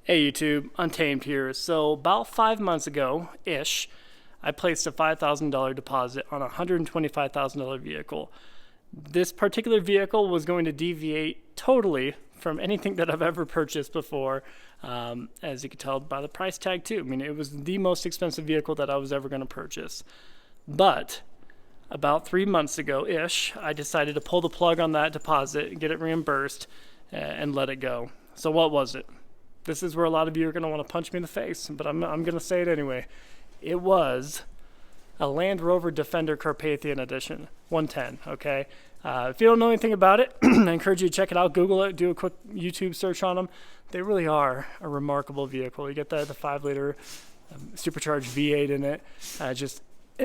Hey YouTube, Untamed here. So about 5 months ago-ish, I placed a $5,000 deposit on a $125,000 vehicle. This particular vehicle was going to deviate totally from anything that I've ever purchased before, as you can tell by the price tag too. I mean, it was the most expensive vehicle that I was ever going to purchase. But about 3 months ago-ish, I decided to pull the plug on that deposit, get it reimbursed, and let it go. So what was it? This is where a lot of you are going to want to punch me in the face, but I'm going to say it anyway. It was a Land Rover Defender Carpathian Edition 110, okay? If you don't know anything about it, I encourage you to check it out. Google it, do a quick YouTube search on them. They really are a remarkable vehicle. You get the 5-liter supercharged V8 in it, just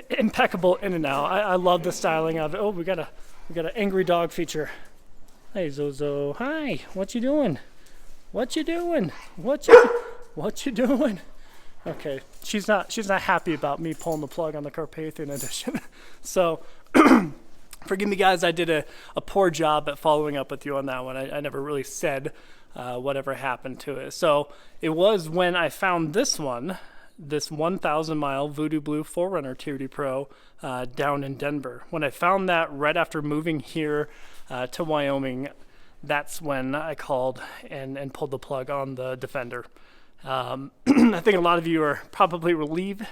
impeccable in and out. I love the styling of it. Oh, we got an angry dog feature. Hey Zozo, hi, what you doing? What you doing? What you doing? Okay, she's not happy about me pulling the plug on the Carpathian Edition. So, forgive me guys, I did a poor job at following up with you on that one. I never really said whatever happened to it. So, it was when I found this 1,000 mile Voodoo Blue 4Runner TRD Pro down in Denver. When I found that right after moving here to Wyoming, that's when I called and pulled the plug on the Defender. I think a lot of you are probably relieved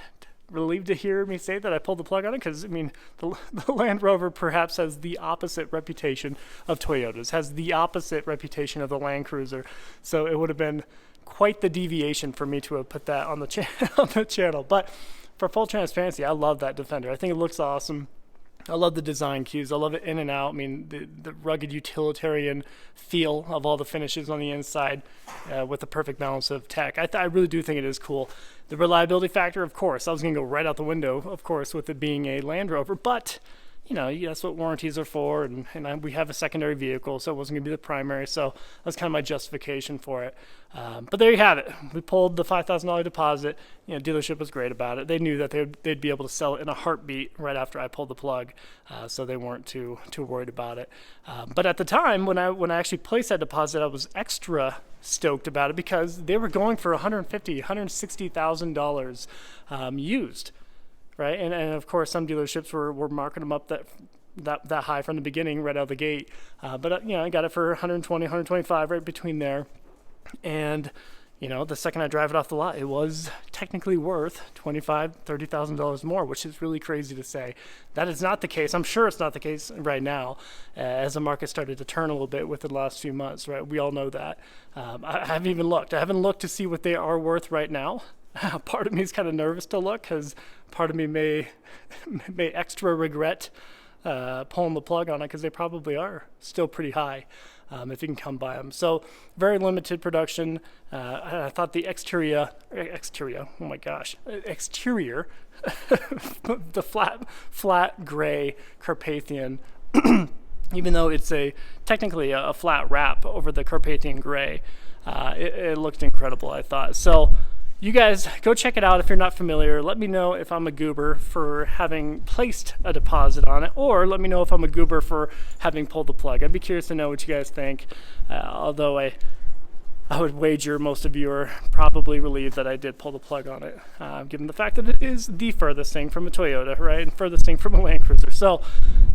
to hear me say that I pulled the plug on it, because I mean the Land Rover perhaps has the opposite reputation of Toyotas, has the opposite reputation of the Land Cruiser. So it would have been quite the deviation for me to have put that on the channel. But for full transparency, I love that Defender. I think it looks awesome. I love the design cues. I love it in and out. I mean, the rugged utilitarian feel of all the finishes on the inside with the perfect balance of tech. I really do think it is cool. The reliability factor, of course, I was going to go right out the window, of course, with it being a Land Rover. But, you know, that's what warranties are for. And we have a secondary vehicle, so it wasn't going to be the primary. So that's kind of my justification for it. But there you have it. We pulled the $5,000 deposit. You know, dealership was great about it. They knew that they'd be able to sell it in a heartbeat right after I pulled the plug, so they weren't too worried about it. But at the time when I actually placed that deposit, I was extra stoked about it because they were going for $150,000, $160,000 used, right? And of course, some dealerships were marking them up that high from the beginning, right out of the gate. But you know, I got it for 120, 125, right between there. And you know, the second I drive it off the lot, it was technically worth $25,000, $30,000 more, which is really crazy to say. That is not the case. I'm sure it's not the case right now, as the market started to turn a little bit within the last few months, right? We all know that. I haven't even looked. I haven't looked to see what they are worth right now. Part of me is kind of nervous to look, because part of me may extra regret pulling the plug on it, because they probably are still pretty high. If you can come by them. So very limited production. I thought the exterior, oh my gosh, exterior, the flat gray Carpathian, even though it's technically a flat wrap over the Carpathian gray, it looked incredible, I thought. So you guys go check it out if you're not familiar. Let me know if I'm a goober for having placed a deposit on it, or let me know if I'm a goober for having pulled the plug. I'd be curious to know what you guys think. Although I would wager most of you are probably relieved that I did pull the plug on it, given the fact that it is the furthest thing from a Toyota, right? And furthest thing from a Land Cruiser. So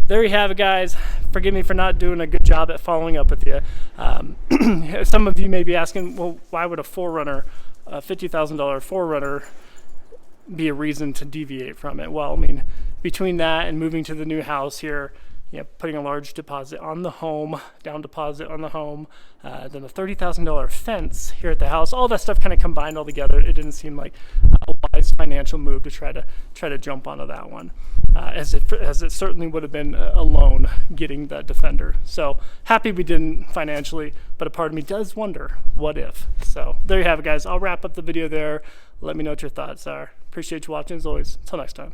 there you have it, guys. Forgive me for not doing a good job at following up with you. Some of you may be asking, well, why would a 4Runner, a $50,000 4Runner, be a reason to deviate from it? Well, I mean, between that and moving to the new house here, you know, putting a large deposit on the home, down deposit on the home, then a $30,000 fence here at the house, all that stuff kind of combined all together, it didn't seem like a wise financial move to try to jump onto that one, as it certainly would have been alone getting the Defender. So happy we didn't financially, but a part of me does wonder, what if? So there you have it, guys. I'll wrap up the video there. Let me know what your thoughts are. Appreciate you watching as always. Until next time.